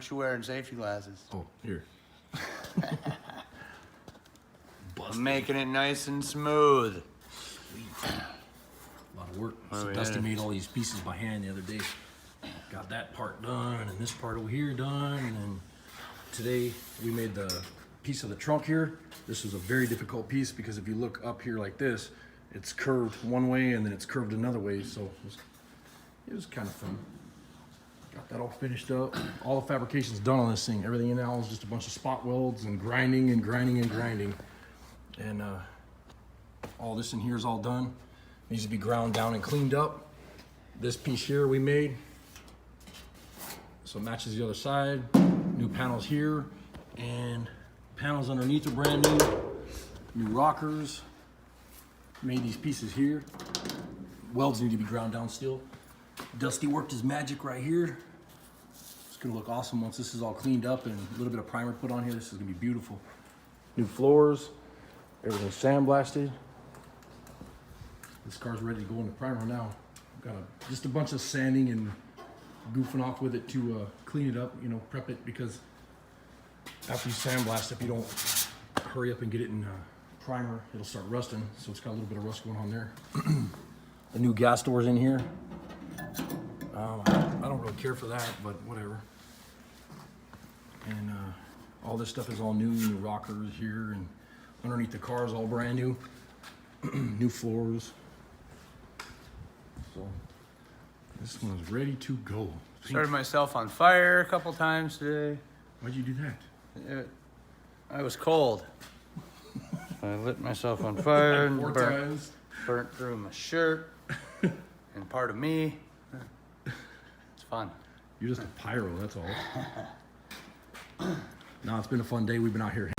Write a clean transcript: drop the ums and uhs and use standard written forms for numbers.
aren't you wearing safety glasses? Oh, here. I'm making it nice and smooth. A lot of work. Oh, So yeah. Dusty made all these pieces by hand the other day. Got that part done, and this part over here done, and then today we made the piece of the trunk here. This was a very difficult piece because if you look up here like this, it's curved one way and then it's curved another way, so it was kind of fun. Got that all finished up. All the fabrication's done on this thing. Everything in now is just a bunch of spot welds and grinding and grinding and grinding. And all this in here is all done. Needs to be ground down and cleaned up. This piece here we made, so it matches the other side. New panels here, and panels underneath are brand new. New rockers. Made these pieces here. Welds need to be ground down still. Dusty worked his magic right here. It's gonna look awesome once this is all cleaned up and a little bit of primer put on here. This is gonna be beautiful. New floors, everything's sandblasted. This car's ready to go in the primer now. Got just a bunch of sanding and goofing off with it to clean it up, you know, prep it, because after you sandblast, if you don't hurry up and get it in primer, it'll start rusting. So it's got a little bit of rust going on there. The new gas doors in here. I don't really care for that, but whatever. And all this stuff is all new rockers here, and underneath the car is all brand new. New floors. So this one's ready to go. Started myself on fire a couple times today. Why'd you do that? I was cold. I lit myself on fire and Four times. burnt through my shirt and part of me. It's fun. You're just a pyro, that's all. No, it's been a fun day. We've been out here